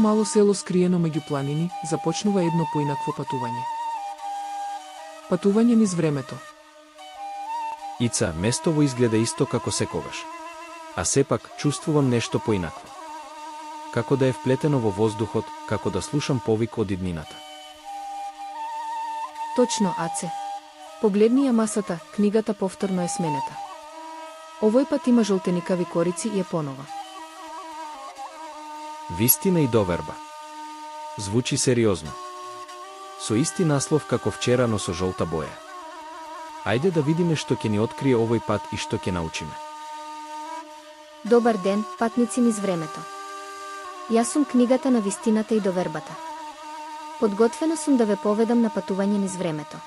мало село скриено меѓу планини, започнува едно поинакво патување. Патување низ времето. Ица, местово изгледа исто како секогаш. А сепак, чувствувам нешто поинакво. Како да е вплетено во воздухот, како да слушам повик од иднината. Точно, Аце. Погледни ја масата, книгата повторно е сменета. Овој пат има жолтеникави корици и е понова. Вистина и доверба. Звучи сериозно. Со исти наслов како вчера, но со жолта боја. Ајде да видиме што ќе ни открие овој пат и што ќе научиме. Добар ден, патници низ времето. Јас сум книгата на вистината и довербата. Подготвена сум да ве поведам на патување низ времето.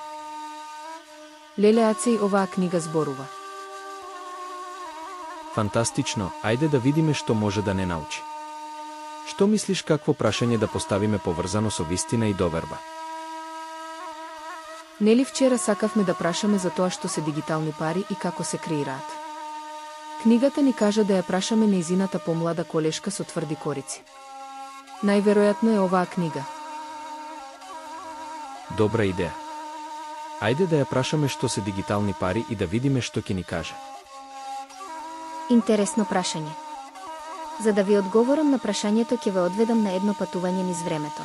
Леле, Аце, и оваа книга зборува. Фантастично, ајде да видиме што може да не научи. Што мислиш какво прашање да поставиме поврзано со вистина и доверба? Нели вчера сакавме да прашаме за тоа што се дигитални пари и како се креираат? Книгата ни кажа да ја прашаме нејзината помлада колешка со тврди корици. Најверојатно е оваа книга. Добра идеја. Ајде да ја прашаме што се дигитални пари и да видиме што ќе ни каже. Интересно прашање. За да ви одговорам на прашањето, ќе ве одведам на едно патување низ времето.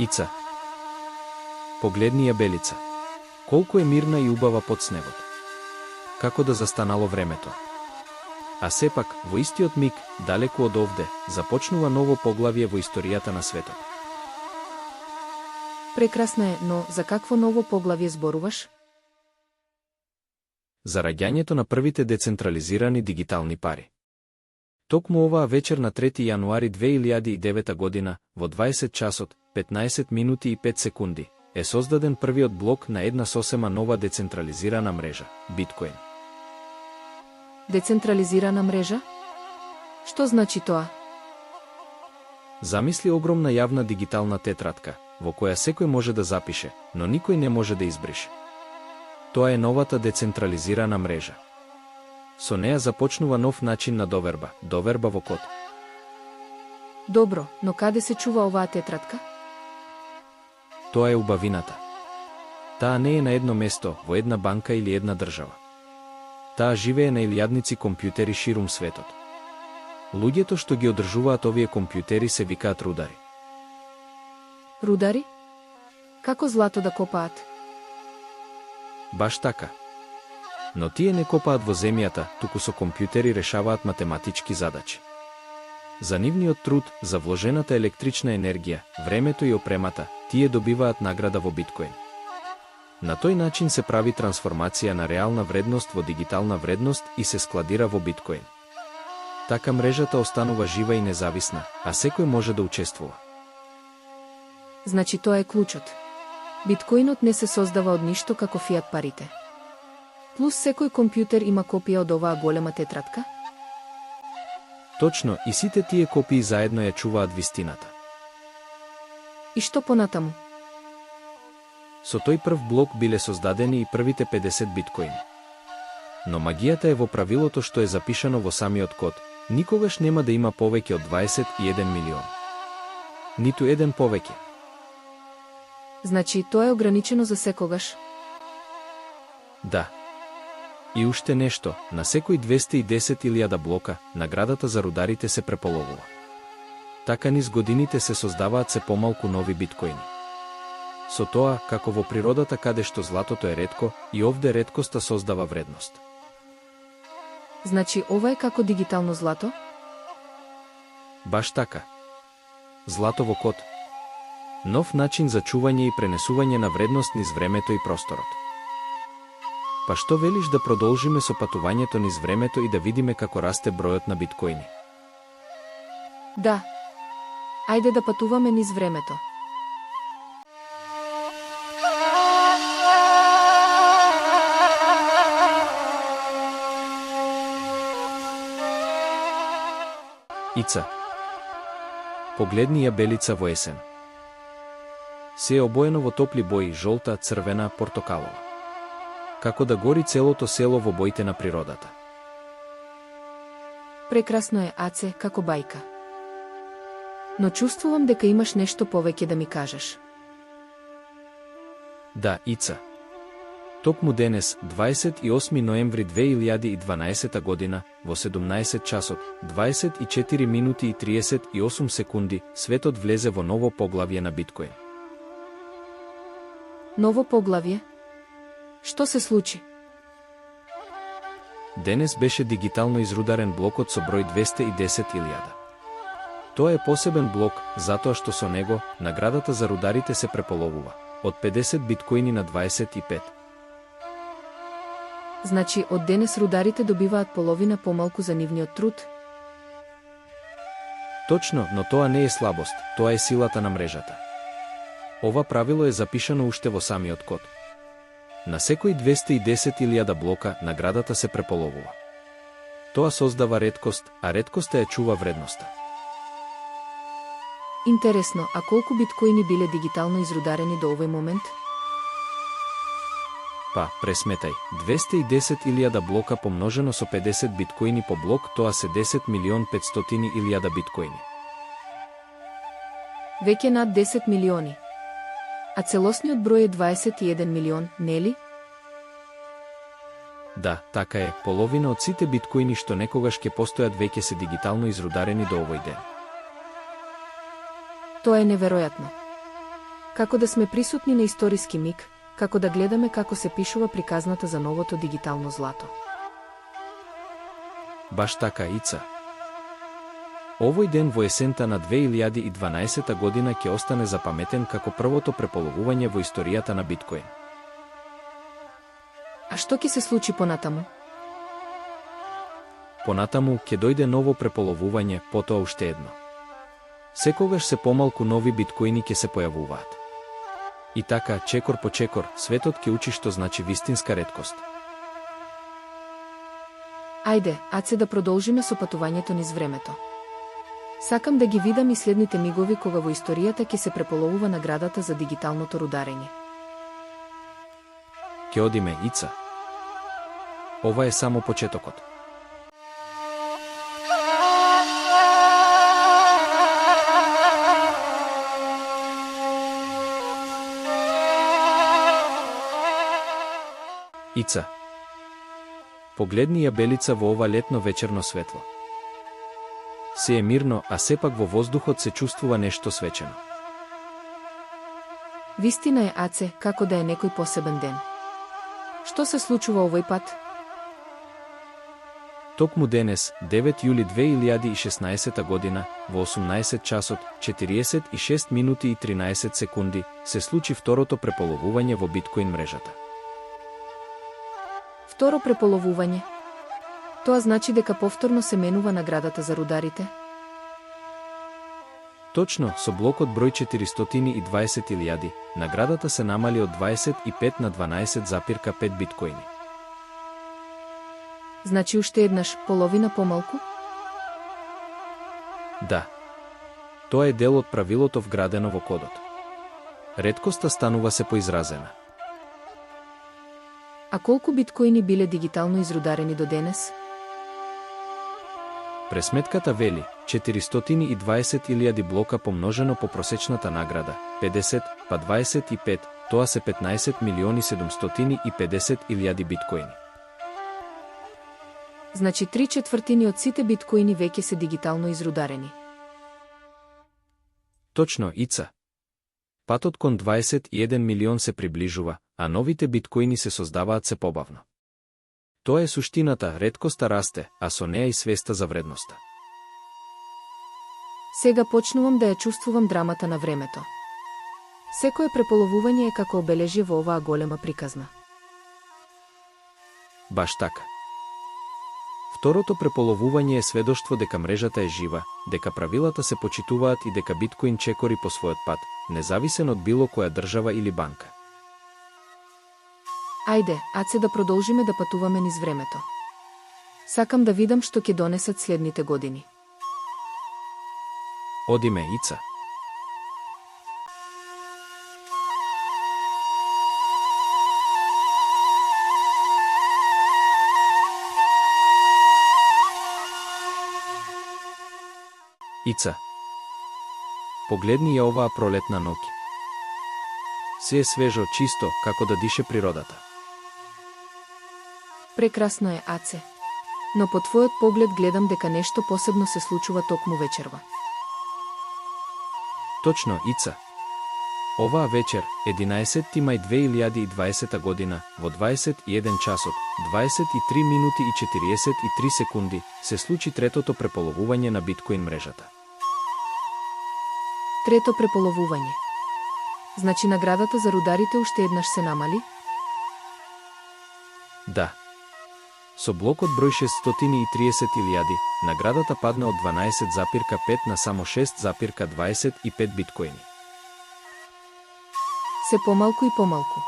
Ица. Погледни ја белица. Колку е мирна и убава под снегот. Како да застанало времето. А сепак, во истиот миг, далеку од овде, започнува ново поглавје во историјата на светот. Прекрасна е, но за какво ново поглавје зборуваш? За раѓањето на првите децентрализирани дигитални пари. Токму оваа вечер на 3 јануари 2009 година, во 20 часот, 15 минути и 5 секунди, е создаден првиот блок на една сосема нова децентрализирана мрежа – биткоин. Децентрализирана мрежа? Што значи тоа? Замисли огромна јавна дигитална тетрадка, во која секој може да запише, но никој не може да избрише. Тоа е новата децентрализирана мрежа. Со неа започнува нов начин на доверба во код. Добро, но каде се чува оваа тетрадка? Тоа е убавината. Таа не е на едно место, во една банка или една држава. Таа живее на илјадници компјутери ширум светот. Луѓето што ги одржуваат овие компјутери се викаат рудари. Рудари? Како злато да копаат? Баш така. Но тие не копаат во земјата, туку со компјутери решаваат математички задачи. За нивниот труд, за вложената електрична енергија, времето и опремата, тие добиваат награда во биткоин. На тој начин се прави трансформација на реална вредност во дигитална вредност и се складира во биткоин. Така мрежата останува жива и независна, а секој може да учествува. Значи тоа е клучот. Биткоинот не се создава од ништо како фиат парите. Плюс секој компјутер има копија од оваа голема тетрадка? Точно, и сите тие копии заедно ја чуваат вистината. И што понатаму? Со тој прв блок биле создадени и првите 50 биткоини. Но магијата е во правилото што е запишано во самиот код, никогаш нема да има повеќе од 21 милион. Ниту еден повеќе. Значи, тоа е ограничено за секогаш? Да. И уште нешто, на секој 210.000 блока, наградата за рударите се преполовува. Така низ годините се создаваат се помалку нови биткоини. Со тоа, како во природата каде што златото е ретко, и овде реткоста создава вредност. Значи, ова е како дигитално злато? Баш така. Злато во код. Нов начин за чување и пренесување на вредност низ времето и просторот. Па што велиш да продолжиме со патувањето низ времето и да видиме како расте бројот на биткоини? Да. Ајде да патуваме низ времето. Ица. Погледни ја белица во есен. Се е обоено во топли бои, жолта, црвена, портокалова. Како да гори целото село во боите на природата. Прекрасно е, Аце, како бајка. Но чувствувам дека имаш нешто повеќе да ми кажеш. Да, Ица. Токму денес, 28 ноември 2012 година, во 17 часот, 24 минути и 38 секунди, светот влезе во ново поглавје на биткоин. Ново поглавје? Што се случи? Денес беше дигитално изрударен блокот со број 210.000. Тоа е посебен блок, затоа што со него, наградата за рударите се преполовува, од 50 биткоини на 25. Значи, од денес рударите добиваат половина помалку за нивниот труд? Точно, но тоа не е слабост, тоа е силата на мрежата. Ова правило е запишано уште во самиот код. На секои 210.000 блока наградата се преполовува. Тоа создава реткост, а реткоста ја чува вредноста. Интересно, а колку биткоини биле дигитално изрударени до овој момент? Па, пресметај, 210.000 блока помножено со 50 биткоини по блок, тоа се 10.500.000 биткоини. Веќе над 10 милиони. А целосниот број е 21 милион, нели? Да, така е, половина од сите биткоини што некогаш ќе постојат веќе се дигитално изрударени до овој ден. Тоа е неверојатно. Како да сме присутни на историски миг, како да гледаме како се пишува приказната за новото дигитално злато. Баш така, Ица. Овој ден во есента на 2012 година ќе остане запаметен како првото преполовување во историјата на биткоин. А што ќе се случи понатаму? Понатаму ќе дојде ново преполовување, потоа уште едно. Секогаш се помалку нови биткоини ќе се појавуваат. И така, чекор по чекор, светот ќе учи што значи вистинска реткост. Ајде, Аце, да продолжиме со патувањето низ времето. Сакам да ги видам и следните мигови кога во историјата ќе се преполовува наградата за дигиталното рударење. Ќе одиме, Ица. Ова е само почетокот. Ица. Погледни ја белица во ова летно вечерно светло. Се е мирно, а сепак во воздухот се чувствува нешто свечено. Вистина е, Аце, како да е некој посебен ден. Што се случува овој пат? Токму денес, 9 јули 2016 година, во 18 часот, 46 минути и 13 секунди, се случи второто преполовување во биткоин мрежата. Второ преполовување. Тоа значи дека повторно се менува наградата за рударите? Точно, со блокот број 420.000, наградата се намали од 25 на 12,5 биткоини. Значи уште еднаш, половина помалку? Да. Тоа е дел од правилото вградено во кодот. Реткоста станува се поизразена. А колку биткоини биле дигитално изрударени до денес? Пресметката вели 420.000 блока помножено по просечната награда 50 па 25, тоа се 15.750.000 биткоини. Значи 3/4 од сите биткоини веќе се дигитално изрударени. Точно, Ица. Патот кон 21 милион се приближува, а новите биткоини се создаваат се побавно. Тоа е суштината, реткоста расте, а со неа и свеста за вредноста. Сега почнувам да ја чувствувам драмата на времето. Секое преполовување е како обележие во оваа голема приказна. Баш така. Второто преполовување е сведоштво дека мрежата е жива, дека правилата се почитуваат и дека биткоин чекори по својот пат, независен од било која држава или банка. Ајде, Аце, да продолжиме да патуваме низ времето. Сакам да видам што ќе донесат следните години. Одиме, Ица. Ица. Погледни ја оваа пролетна ноќ. Се е свежо, чисто, како да дише природата. Прекрасно е, Аце. Но по твојот поглед гледам дека нешто посебно се случува токму вечерва. Точно, Ица. Оваа вечер, 11 мај 2020 година, во 21 часот, 23 минути и 43 секунди, се случи третото преполовување на биткоин мрежата. Трето преполовување. Значи наградата за рударите уште еднаш се намали? Да. Со блокот број 630.000, наградата падна од 12,5 на само 6,25 биткоини. Се помалку и помалку.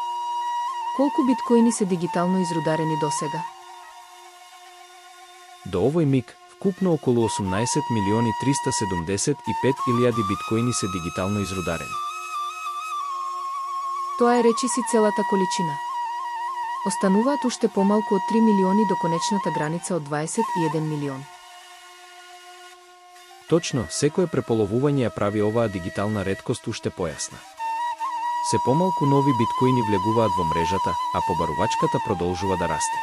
Колку биткоини се дигитално изрударени досега? До овој миг, вкупно околу 18.375.000 биткоини се дигитално изрударени. Тоа е речиси целата количина. Остануваат уште помалку од 3 милиони до конечната граница од 21 милион. Точно, секое преполовување ја прави оваа дигитална реткост уште појасна. Се помалку нови биткоини влегуваат во мрежата, а побарувачката продолжува да расте.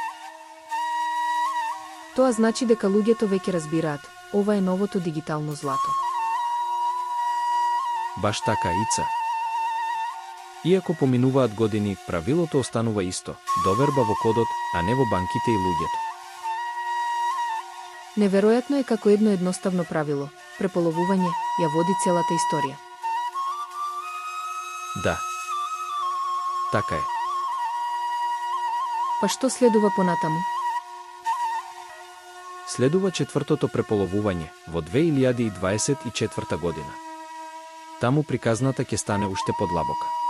Тоа значи дека луѓето веќе разбираат, ова е новото дигитално злато. Баш така, Ица. Иако поминуваат години, правилото останува исто, доверба во кодот, а не во банките и луѓето. Неверојатно е како едно едноставно правило, преполовување, ја води целата историја. Да. Така е. Па што следува понатаму? Следува четвртото преполовување во 2024 година. Таму приказната ќе стане уште подлабока.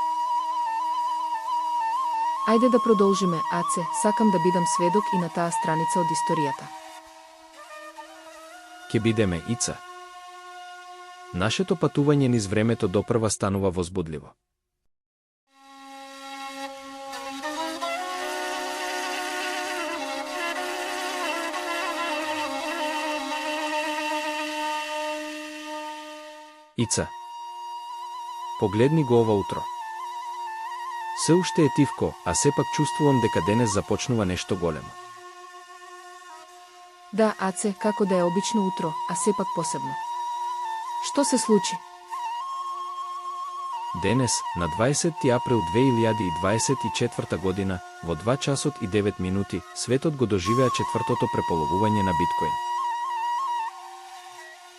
Ајде да продолжиме, Аце, сакам да бидам сведок и на таа страница од историјата. Ке бидеме, Ица. Нашето патување низ времето допрва станува возбудливо. Ица. Погледни го ова утро. Се уште е тивко, а сепак чувствувам дека денес започнува нешто големо. Да, Аце, како да е обично утро, а сепак посебно. Што се случи? Денес, на 20 април 2024 година, во 2 часот и 9 минути, светот го доживеа четвртото преполовување на биткоин.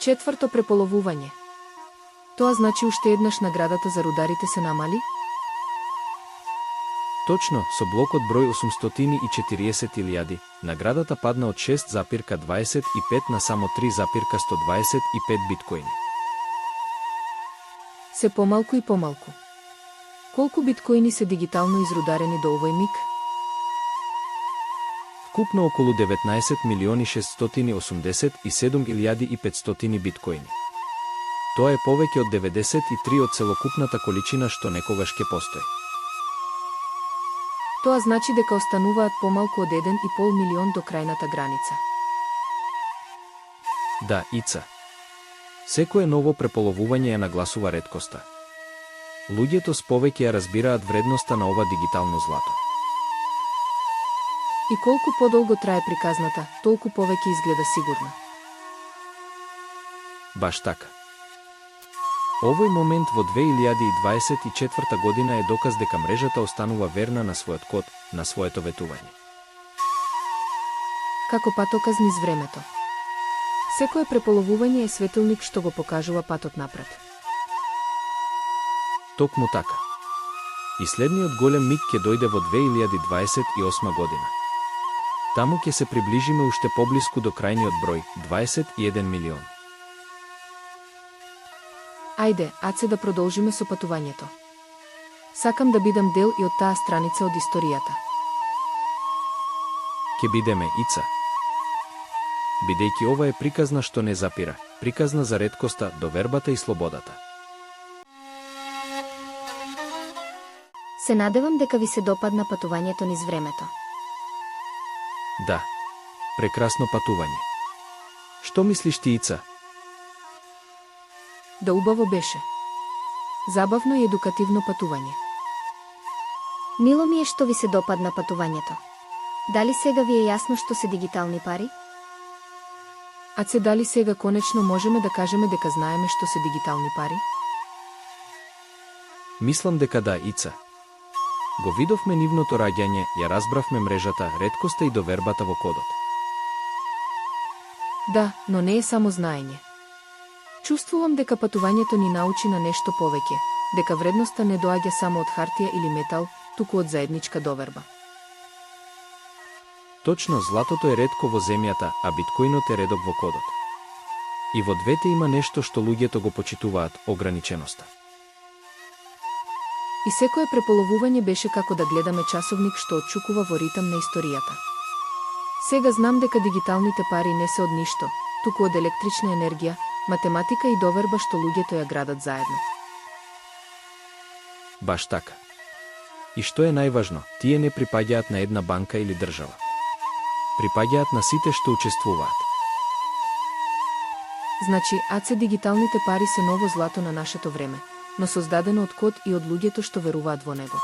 Четврто преполовување. Тоа значи уште еднаш наградата за рударите се намали? Точно, со блокот број 840.000, наградата падна од 6,25 на само 3,125 биткоини. Се помалку и помалку. Колку биткоини се дигитално изрударени до овој миг? Вкупно околу 19.687.500 биткоини. Тоа е повеќе од 93 од целокупната количина што некогаш ќе постои. Тоа значи дека остануваат помалку од 1,5 милион до крајната граница. Да, Ица. Секое ново преполовување ја нагласува реткоста. Луѓето с повеќе ја разбираат вредноста на ова дигитално злато. И колку подолго трае приказната, толку повеќе изгледа сигурна. Баш така. Овој момент во 2024 година е доказ дека мрежата останува верна на својот код, на своето ветување. Како патоказ низ времето. Секое преполовување е светилник што го покажува патот напред. Токму така. И следниот голем миг ќе дојде во 2028 година. Таму ќе се приближиме уште поблиску до крајниот број, 21 милион. Ајде, Аце, да продолжиме со патувањето. Сакам да бидам дел и од таа страница од историјата. Ке бидеме, Ица. Бидејќи ова е приказна што не запира, приказна за реткоста, довербата и слободата. Се надевам дека ви се допадна патувањето низ времето. Да, прекрасно патување. Што мислиш ти, Ица? Да убаво беше. Забавно и едукативно патување. Мило ми е што ви се допадна патувањето. Дали сега ви е јасно што се дигитални пари? Аце, дали сега конечно можеме да кажеме дека знаеме што се дигитални пари? Мислам дека да, Ица. Го видовме нивното раѓање, ја разбравме мрежата, реткоста и довербата во кодот. Да, но не е само знаење. Чувствувам дека патувањето ни научи на нешто повеќе, дека вредноста не доаѓа само од хартија или метал, туку од заедничка доверба. Точно, златото е ретко во земјата, а биткоинот е редок во кодот. И во двете има нешто што луѓето го почитуваат – ограниченоста. И секое преполовување беше како да гледаме часовник што отчукува во ритам на историјата. Сега знам дека дигиталните пари не се од ништо, туку од електрична енергија, математика и доверба што луѓето ја градат заедно. Баш така. И што е најважно, тие не припаѓаат на една банка или држава. Припаѓаат на сите што учествуваат. Значи, аце дигиталните пари се ново злато на нашето време, но создадено од код и од луѓето што веруваат во него.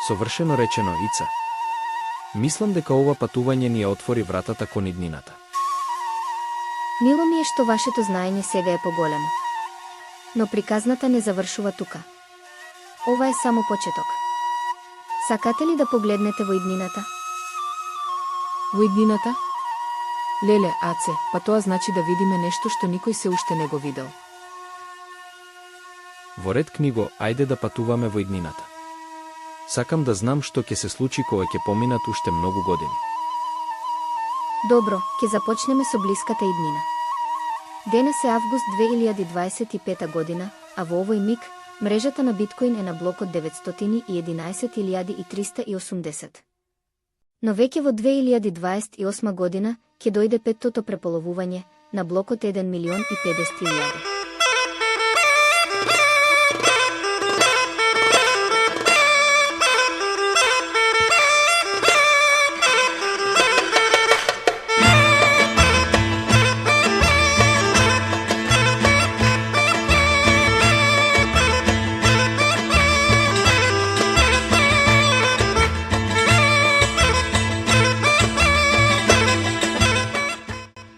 Совршено речено, Ица. Мислам дека ова патување ни ја отвори вратата кон иднината. Мило ми е што вашето знаење сега е поголемо. Но приказната не завршува тука. Ова е само почеток. Сакате ли да погледнете во иднината? Во иднината? Леле, аце, па тоа значи да видиме нешто што никој се уште не го видел. Во ред книго, ајде да патуваме во иднината. Сакам да знам што ќе се случи кога ќе поминат уште многу години. Добро, ќе започнеме со блиската иднина. Денес е август 2025 година, а во овој миг, мрежата на биткоин е на блокот 911.380. Но веќе во 2028 година ќе дојде петтото преполовување на блокот 1.050.000.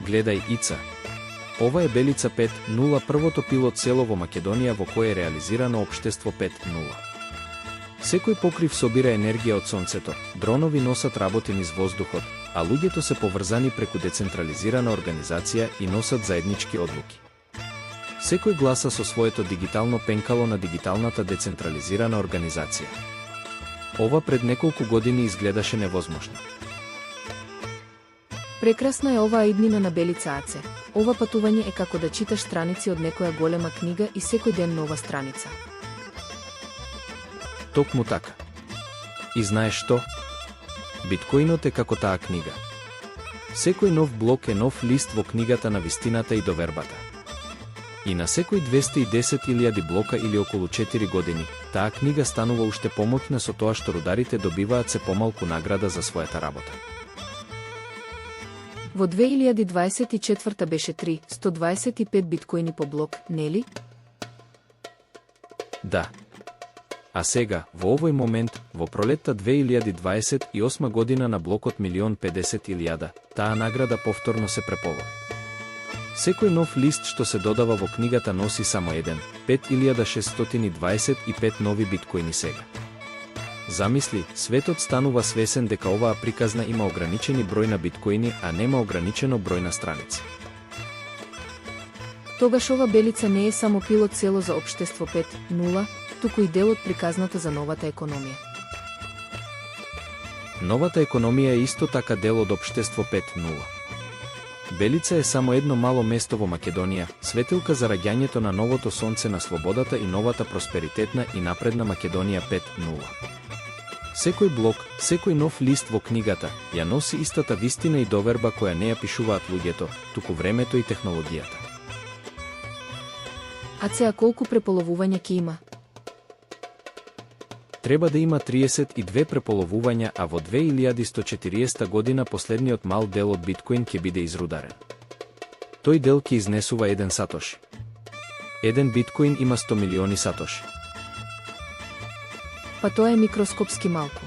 Гледај, Ица. Ова е Белица 5.0, првото пилот село во Македонија во кое е реализирано општество 5.0. Секој покрив собира енергија од сонцето, дронови носат работи низ воздухот, а луѓето се поврзани преку децентрализирана организација и носат заеднички одлуки. Секој гласа со своето дигитално пенкало на дигиталната децентрализирана организација. Ова пред неколку години изгледаше невозможно. Прекрасна е оваа иднина на Белица Аце. Ова патување е како да читаш страници од некоја голема книга и секој ден нова страница. Токму така. И знаеш што? Биткоинот е како таа книга. Секој нов блок е нов лист во книгата на вистината и довербата. И на секој 210.000 блока или околу 4 години, таа книга станува уште помоќна со тоа што рударите добиваат се помалку награда за својата работа. Во 2024 беше 125 биткоини по блок, нели? Да. А сега, во овој момент, во пролетта 2028 година на блокот 1.050.000, таа награда повторно се преполови. Секој нов лист што се додава во книгата носи само 5625 нови биткоини сега. Замисли, светот станува свесен дека оваа приказна има ограничени број на биткоини, а нема ограничено број на страници. Тогаш ова Белица не е само пилот село за општество 5.0, туку и дел од приказната за новата економија. Новата економија е исто така дел од општество 5.0. Белица е само едно мало место во Македонија, светилка за раѓањето на новото сонце на слободата и новата просперитетна и напредна Македонија 5.0. Секој блок, секој нов лист во книгата, ја носи истата вистина и доверба која не ја пишуваат луѓето, туку времето и технологијата. А цеа колку преполовувања ќе има? Треба да има 32 преполовувања, а во 2140 година последниот мал дел од биткоин ќе биде изрударен. Тој дел ќе изнесува 1 сатоши. Еден биткоин има 100 милиони сатоши. Па тоа е микроскопски малку.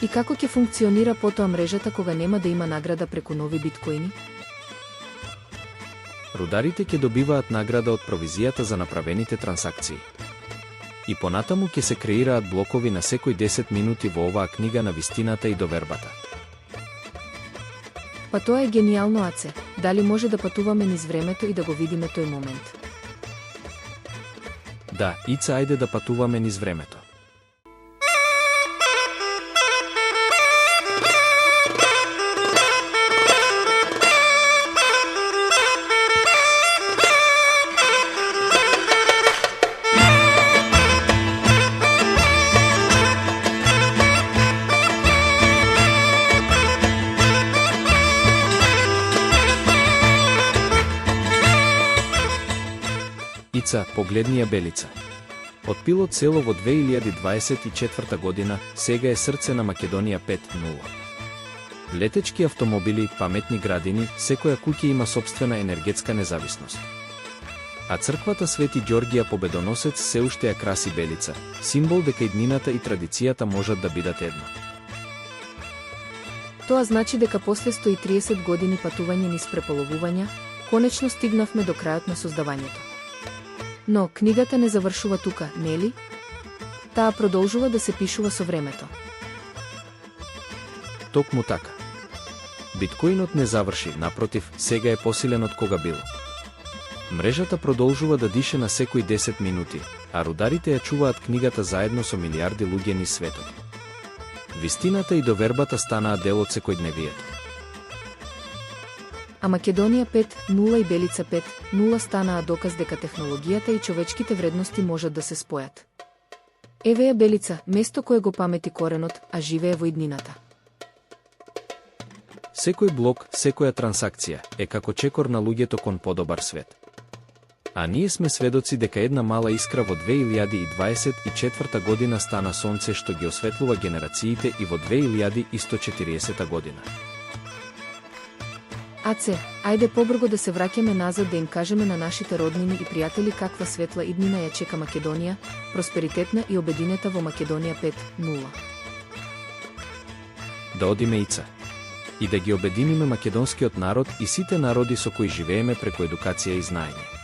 И како ќе функционира потоа мрежата кога нема да има награда преку нови биткоини? Рударите ќе добиваат награда од провизијата за направените трансакции. И понатаму ќе се креираат блокови на секој 10 минути во оваа книга на вистината и довербата. Па тоа е гениално, Аце. Дали може да патуваме низ времето и да го видиме тој момент? Да, Ица, ајде да патуваме низ времето. Ица, погледни ја Белица. Од пилот село во 2024 година, сега е срце на Македонија 5.0. Летечки автомобили, паметни градини, секоја куќа има сопствена енергетска независност. А црквата Свети Ѓорѓија Победоносец се уште ја краси Белица, символ дека иднината и традицијата можат да бидат едно. Тоа значи дека после 130 години патување низ преполовувања, конечно стигнавме до крајот на создавањето. Но, книгата не завршува тука, нели? Таа продолжува да се пишува со времето. Токму така. Биткоинот не заврши, напротив, сега е посилен од кога било. Мрежата продолжува да дише на секој 10 минути, а рударите ја чуваат книгата заедно со милиарди луѓе низ светот. Вистината и довербата станаа дел од секојдневието. А Македонија 5.0 и Белица 5.0 станаа доказ дека технологијата и човечките вредности можат да се спојат. Еве ја Белица, место кое го памети коренот, а живее во иднината. Секој блок, секоја трансакција е како чекор на луѓето кон подобар свет. А ние сме сведоци дека една мала искра во 2024 година стана сонце што ги осветлува генерациите и во 2140 година. Аце, ајде побрзо да се враќаме назад да им кажеме на нашите роднини и пријатели каква светла иднина ја чека Македонија, просперитетна и обединета во Македонија 5.0. Да одиме, Ица. И да ги обединиме македонскиот народ и сите народи со кои живееме преку едукација и знаење.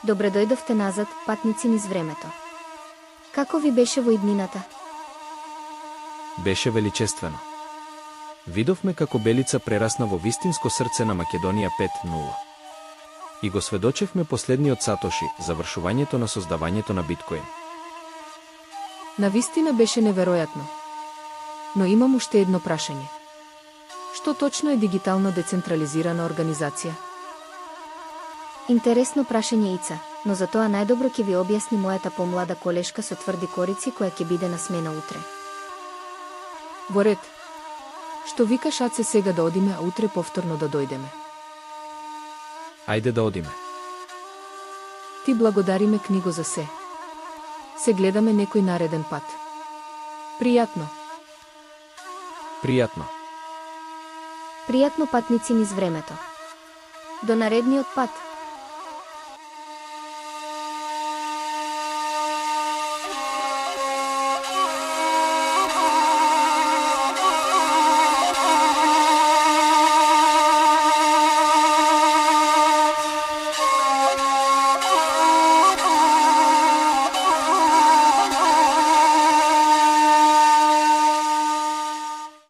Добре дојдовте назад, патници низ времето. Како ви беше во иднината? Беше величествено. Видовме како Белица прерасна во вистинско срце на Македонија 5.0. И го сведочевме последниот сатоши, завршувањето на создавањето на биткоин. Навистина беше неверојатно. Но имам уште едно прашање. Што точно е дигитална децентрализирана организација? Интересно прашање, Ица, но за тоа најдобро ќе ви објасни мојата помлада колешка со тврди корици која ќе биде на смена утре. Во ред. Што викаш, Аце, сега да одиме, а утре повторно да дојдеме? Ајде да одиме. Ти благодариме, книго, за се. Се гледаме некој нареден пат. Пријатно. Пријатно. Пријатно, патници низ времето. До наредниот пат.